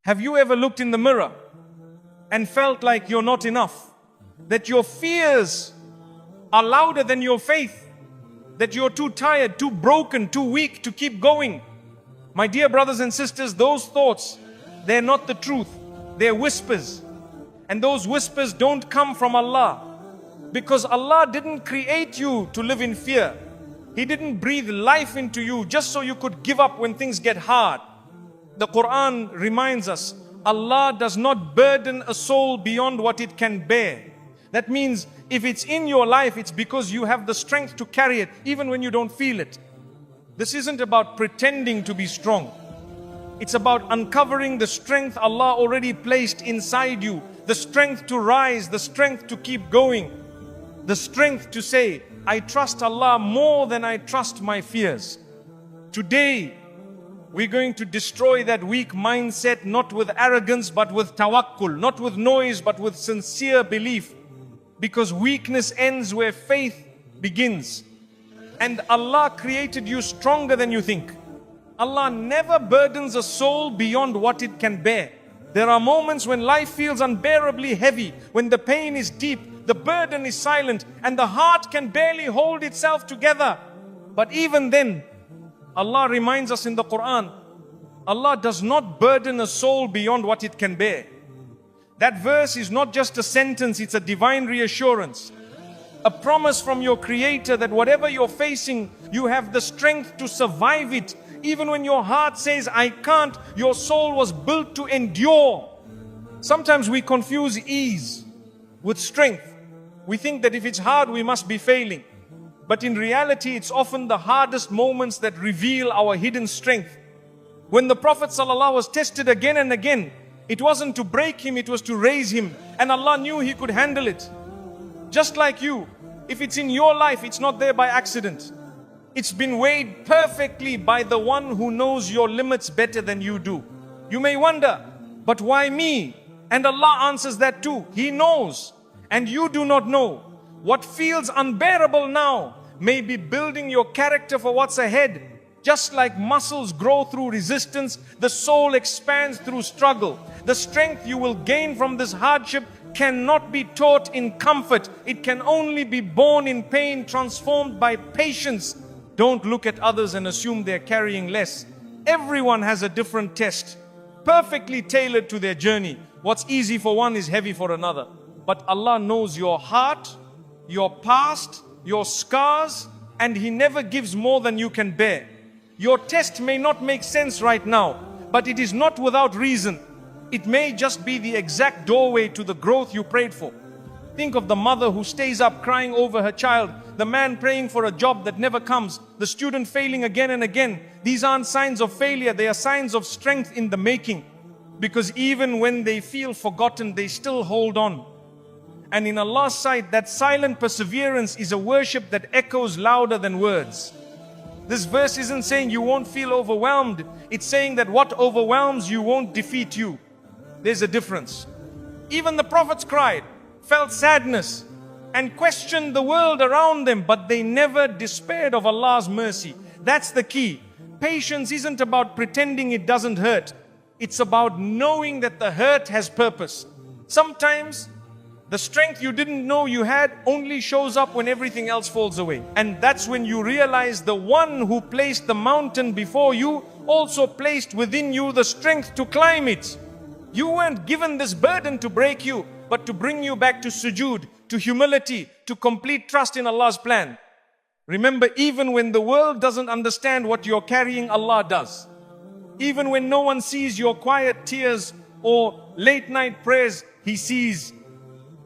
Have you ever looked in the mirror and felt like you're not enough? That your fears are louder than your faith? That you're too tired, too broken, too weak to keep going? My dear brothers and sisters, those thoughts, they're not the truth. They're whispers. And those whispers don't come from Allah. Because Allah didn't create you to live in fear. He didn't breathe life into you just so you could give up when things get hard. The Quran reminds us, Allah does not burden a soul beyond what it can bear. That means if it's in your life, it's because you have the strength to carry it, even when you don't feel it. This isn't about pretending to be strong. It's about uncovering the strength Allah already placed inside you. The strength to rise, the strength to keep going. The strength to say, I trust Allah more than I trust my fears. Today, we're going to destroy that weak mindset, not with arrogance, but with tawakkul. Not with noise, but with sincere belief. Because weakness ends where faith begins. And Allah created you stronger than you think. Allah never burdens a soul beyond what it can bear. There are moments when life feels unbearably heavy, when the pain is deep, the burden is silent, and the heart can barely hold itself together. But even then, Allah reminds us in the Quran, Allah does not burden a soul beyond what it can bear. That verse is not just a sentence, it's a divine reassurance. A promise from your Creator that whatever you're facing, you have the strength to survive it. Even when your heart says, I can't, your soul was built to endure. Sometimes we confuse ease with strength. We think that if it's hard, we must be failing. But in reality, it's often the hardest moments that reveal our hidden strength. When the Prophet ﷺ was tested again and again, it wasn't to break him, it was to raise him. And Allah knew he could handle it. Just like you, if it's in your life, it's not there by accident. It's been weighed perfectly by the one who knows your limits better than you do. You may wonder, but why me? And Allah answers that too. He knows, and you do not know. What feels unbearable now may be building your character for what's ahead. Just like muscles grow through resistance, the soul expands through struggle. The strength you will gain from this hardship cannot be taught in comfort. It can only be born in pain, transformed by patience. Don't look at others and assume they're carrying less. Everyone has a different test, perfectly tailored to their journey. What's easy for one is heavy for another. But Allah knows your heart, your past, your scars, and He never gives more than you can bear. Your test may not make sense right now, but it is not without reason. It may just be the exact doorway to the growth you prayed for. Think of the mother who stays up crying over her child, the man praying for a job that never comes, the student failing again and again. These aren't signs of failure, they are signs of strength in the making. Because even when they feel forgotten, they still hold on. And in Allah's sight, that silent perseverance is a worship that echoes louder than words. This verse isn't saying you won't feel overwhelmed. It's saying that what overwhelms you won't defeat you. There's a difference. Even the prophets cried, felt sadness, and questioned the world around them, but they never despaired of Allah's mercy. That's the key. Patience isn't about pretending it doesn't hurt. It's about knowing that the hurt has purpose. Sometimes the strength you didn't know you had only shows up when everything else falls away. And that's when you realize the one who placed the mountain before you also placed within you the strength to climb it. You weren't given this burden to break you, but to bring you back to sujood, to humility, to complete trust in Allah's plan. Remember, even when the world doesn't understand what you're carrying, Allah does. Even when no one sees your quiet tears or late night prayers, He sees.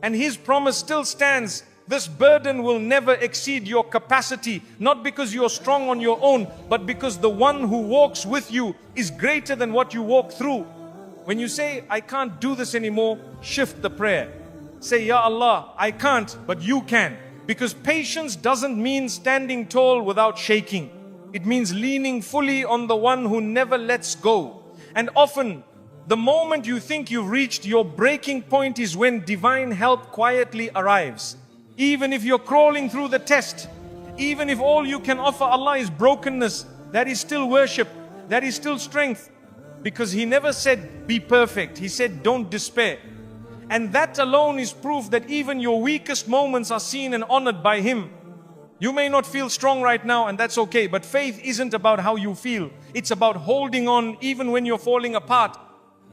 And His promise still stands. This burden will never exceed your capacity, not because you're strong on your own, but because the one who walks with you is greater than what you walk through. When you say, I can't do this anymore, shift the prayer. Say, Ya Allah, I can't, but you can. Because patience doesn't mean standing tall without shaking. It means leaning fully on the one who never lets go. And often, the moment you think you've reached your breaking point is when divine help quietly arrives. Even if you're crawling through the test, even if all you can offer Allah is brokenness, that is still worship, that is still strength. Because He never said, be perfect. He said, don't despair. And that alone is proof that even your weakest moments are seen and honored by Him. You may not feel strong right now, and that's okay. But faith isn't about how you feel. It's about holding on even when you're falling apart.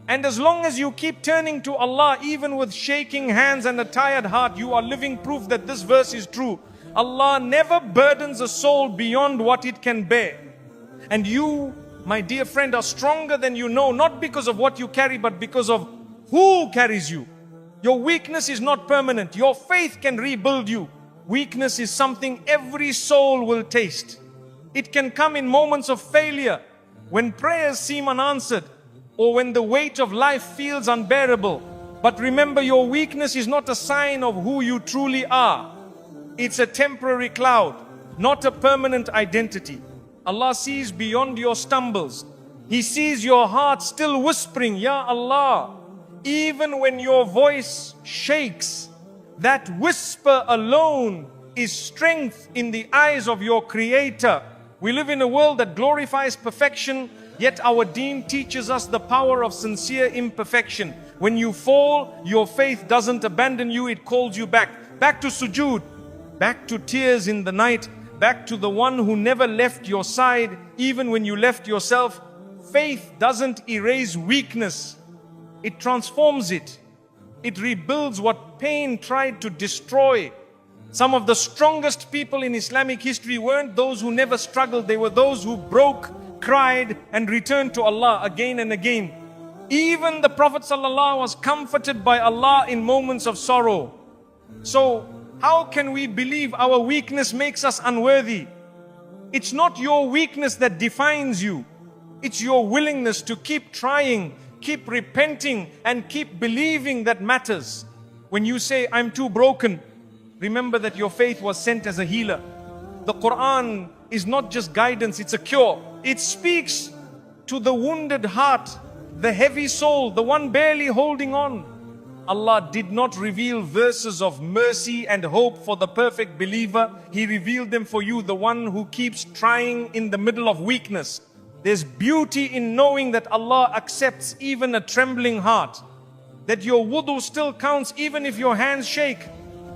And as long as you keep turning to Allah, even with shaking hands and a tired heart, you are living proof that this verse is true. Allah never burdens a soul beyond what it can bear. And you, my dear friend, are stronger than you know, not because of what you carry, but because of who carries you. Your weakness is not permanent. Your faith can rebuild you. Weakness is something every soul will taste. It can come in moments of failure, when prayers seem unanswered, or when the weight of life feels unbearable. But remember, your weakness is not a sign of who you truly are. It's a temporary cloud, not a permanent identity. Allah sees beyond your stumbles. He sees your heart still whispering, Ya Allah. Even when your voice shakes, that whisper alone is strength in the eyes of your Creator. We live in a world that glorifies perfection, yet our Deen teaches us the power of sincere imperfection. When you fall, your faith doesn't abandon you, it calls you back. Back to sujood, back to tears in the night, back to the one who never left your side, even when you left yourself. Faith doesn't erase weakness, it transforms it. It rebuilds what pain tried to destroy. Some of the strongest people in Islamic history weren't those who never struggled, they were those who broke, cried, and returned to Allah again and again. Even the Prophet ﷺ was comforted by Allah in moments of sorrow. So, how can we believe our weakness makes us unworthy? It's not your weakness that defines you. It's your willingness to keep trying, keep repenting, and keep believing that matters. When you say, I'm too broken, remember that your faith was sent as a healer. The Quran is not just guidance, it's a cure. It speaks to the wounded heart, the heavy soul, the one barely holding on. Allah did not reveal verses of mercy and hope for the perfect believer. He revealed them for you, the one who keeps trying in the middle of weakness. There's beauty in knowing that Allah accepts even a trembling heart, that your wudu still counts even if your hands shake,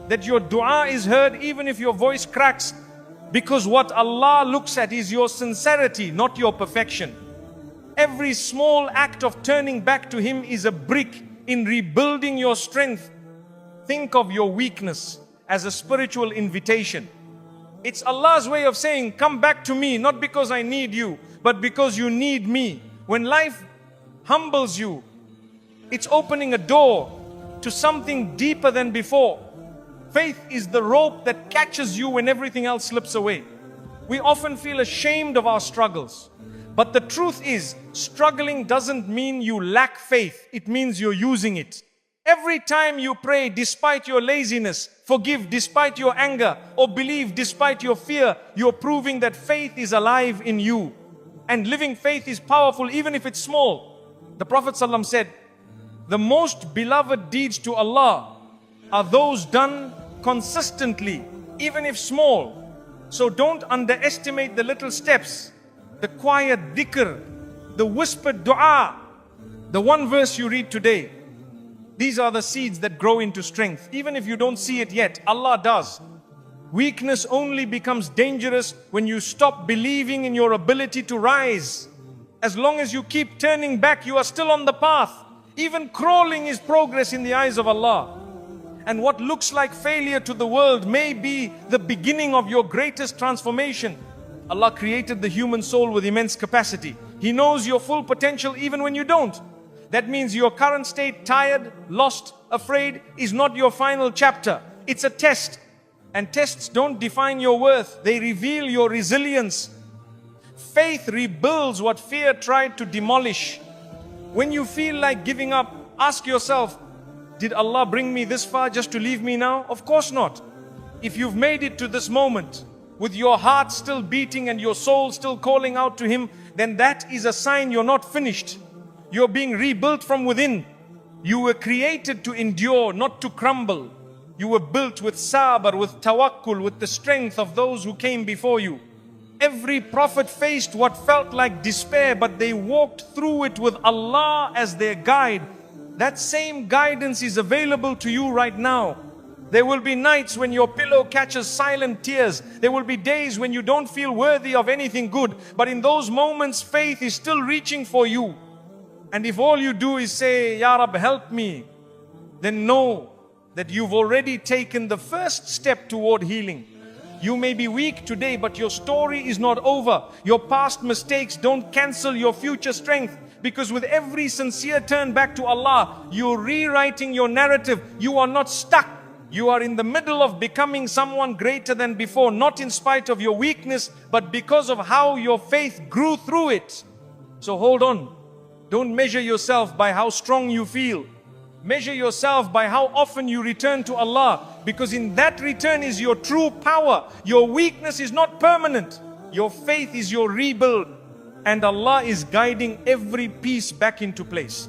that your dua is heard even if your voice cracks, because what Allah looks at is your sincerity, not your perfection. Every small act of turning back to Him is a brick in rebuilding your strength. Think of your weakness as a spiritual invitation. It's Allah's way of saying, come back to me, not because I need you, but because you need me. When life humbles you, it's opening a door to something deeper than before. Faith is the rope that catches you when everything else slips away. We often feel ashamed of our struggles. But the truth is, struggling doesn't mean you lack faith. It means you're using it. Every time you pray despite your laziness, forgive despite your anger, or believe despite your fear, you're proving that faith is alive in you. And living faith is powerful even if it's small. The Prophet ﷺ said, the most beloved deeds to Allah are those done consistently, even if small. So don't underestimate the little steps, the quiet dhikr, the whispered dua, the one verse you read today. These are the seeds that grow into strength. Even if you don't see it yet, Allah does. Weakness only becomes dangerous when you stop believing in your ability to rise. As long as you keep turning back, you are still on the path. Even crawling is progress in the eyes of Allah. And what looks like failure to the world may be the beginning of your greatest transformation. Allah created the human soul with immense capacity. He knows your full potential even when you don't. That means your current state, tired, lost, afraid, is not your final chapter. It's a test. And tests don't define your worth. They reveal your resilience. Faith rebuilds what fear tried to demolish. When you feel like giving up, ask yourself, did Allah bring me this far just to leave me now? Of course not. If you've made it to this moment, with your heart still beating and your soul still calling out to Him, then that is a sign you're not finished. You're being rebuilt from within. You were created to endure, not to crumble. You were built with sabr, with tawakkul, with the strength of those who came before you. Every prophet faced what felt like despair, but they walked through it with Allah as their guide. That same guidance is available to you right now. There will be nights when your pillow catches silent tears. There will be days when you don't feel worthy of anything good. But in those moments, faith is still reaching for you. And if all you do is say, Ya Rab, help me, then know that you've already taken the first step toward healing. You may be weak today, but your story is not over. Your past mistakes don't cancel your future strength. Because with every sincere turn back to Allah, you're rewriting your narrative. You are not stuck. You are in the middle of becoming someone greater than before, not in spite of your weakness, but because of how your faith grew through it. So hold on. Don't measure yourself by how strong you feel. Measure yourself by how often you return to Allah, because in that return is your true power. Your weakness is not permanent. Your faith is your rebuild, and Allah is guiding every piece back into place.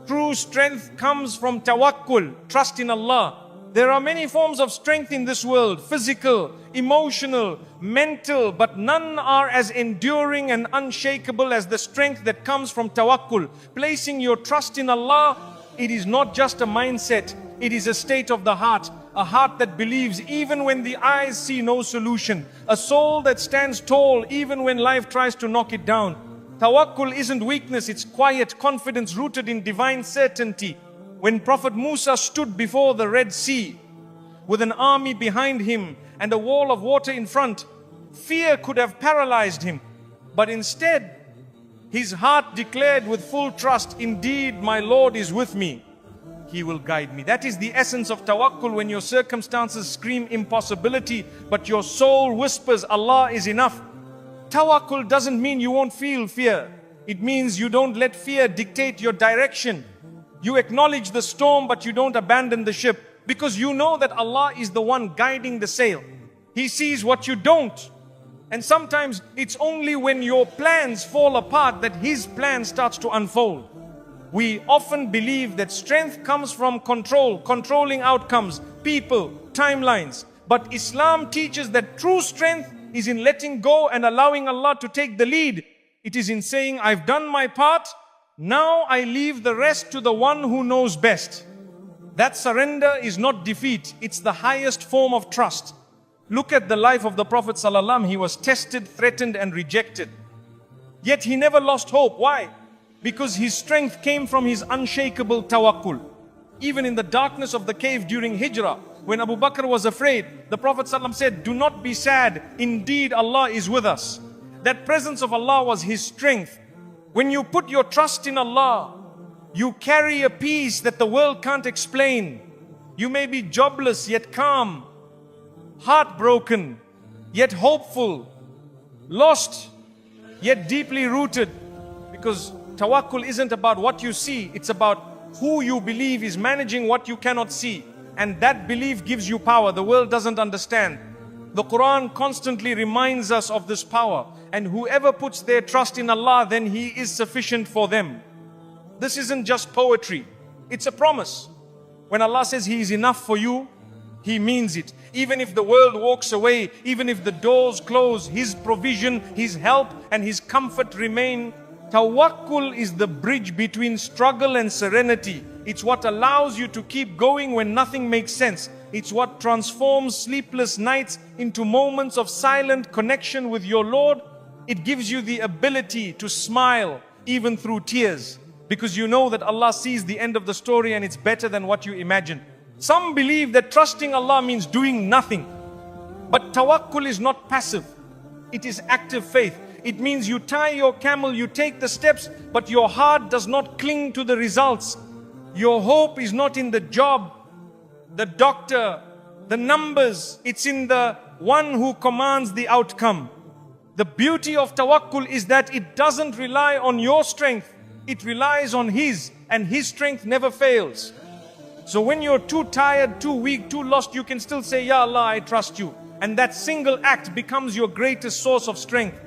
True strength comes from tawakkul, trust in Allah. There are many forms of strength in this world, physical, emotional, mental, but none are as enduring and unshakable as the strength that comes from tawakkul. Placing your trust in Allah, it is not just a mindset, it is a state of the heart. A heart that believes even when the eyes see no solution. A soul that stands tall even when life tries to knock it down. Tawakkul isn't weakness, it's quiet confidence rooted in divine certainty. When Prophet Musa stood before the Red Sea with an army behind him and a wall of water in front, fear could have paralyzed him. But instead, his heart declared with full trust, indeed my Lord is with me. He will guide me. That is the essence of tawakkul, when your circumstances scream impossibility, but your soul whispers Allah is enough. Tawakkul doesn't mean you won't feel fear. It means you don't let fear dictate your direction. You acknowledge the storm, but you don't abandon the ship, because you know that Allah is the one guiding the sail. He sees what you don't. And sometimes it's only when your plans fall apart that His plan starts to unfold. We often believe that strength comes from control, controlling outcomes, people, timelines. But Islam teaches that true strength is in letting go and allowing Allah to take the lead. It is in saying, I've done my part, now I leave the rest to the one who knows best. That surrender is not defeat, it's the highest form of trust. Look at the life of the Prophet ﷺ. He was tested, threatened and rejected. Yet he never lost hope. Why? Because his strength came from his unshakable tawakkul. Even in the darkness of the cave during Hijrah, when Abu Bakr was afraid, the Prophet ﷺ said, do not be sad, indeed Allah is with us. That presence of Allah was his strength. When you put your trust in Allah, you carry a peace that the world can't explain. You may be jobless yet calm, heartbroken yet hopeful, lost yet deeply rooted. Because tawakkul isn't about what you see, it's about who you believe is managing what you cannot see. And that belief gives you power the world doesn't understand. The Quran constantly reminds us of this power. And whoever puts their trust in Allah, then He is sufficient for them. This isn't just poetry, it's a promise. When Allah says He is enough for you, He means it. Even if the world walks away, even if the doors close, His provision, His help and His comfort remain. Tawakkul is the bridge between struggle and serenity. It's what allows you to keep going when nothing makes sense. It's what transforms sleepless nights into moments of silent connection with your Lord. It gives you the ability to smile even through tears, because you know that Allah sees the end of the story and it's better than what you imagine. Some believe that trusting Allah means doing nothing. But tawakkul is not passive. It is active faith. It means you tie your camel, you take the steps, but your heart does not cling to the results. Your hope is not in the job, the doctor, the numbers. It's in the one who commands the outcome. The beauty of tawakkul is that it doesn't rely on your strength. It relies on His, and His strength never fails. So when you're too tired, too weak, too lost, you can still say, Ya Allah, I trust you. And that single act becomes your greatest source of strength.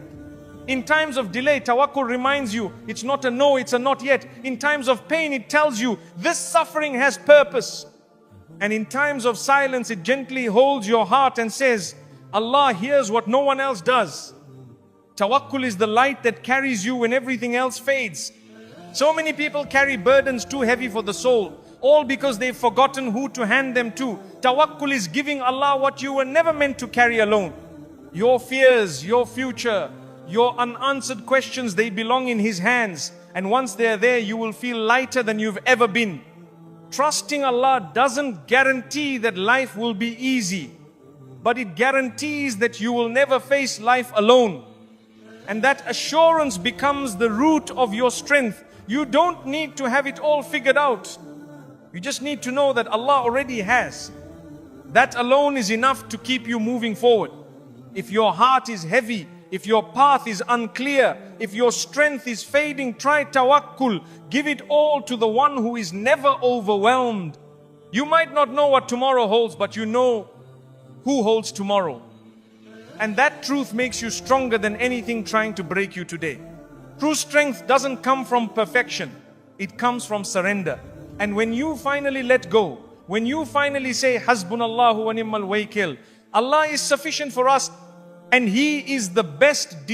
In times of delay, tawakkul reminds you, it's not a no, it's a not yet. In times of pain, it tells you, this suffering has purpose. And in times of silence, it gently holds your heart and says, Allah hears what no one else does. Tawakkul is the light that carries you when everything else fades. So many people carry burdens too heavy for the soul, all because they've forgotten who to hand them to. Tawakkul is giving Allah what you were never meant to carry alone. Your fears, your future, your unanswered questions, they belong in His hands. And once they're there, you will feel lighter than you've ever been. Trusting Allah doesn't guarantee that life will be easy, but it guarantees that you will never face life alone. And that assurance becomes the root of your strength. You don't need to have it all figured out. You just need to know that Allah already has. That alone is enough to keep you moving forward. If your heart is heavy, if your path is unclear, if your strength is fading, try tawakkul. Give it all to the one who is never overwhelmed. You might not know what tomorrow holds, but you know who holds tomorrow. And that truth makes you stronger than anything trying to break you today. True strength doesn't come from perfection. It comes from surrender. And when you finally let go, when you finally say, Hasbunallahu wa ni'mal wakil, Allah is sufficient for us, and He is the best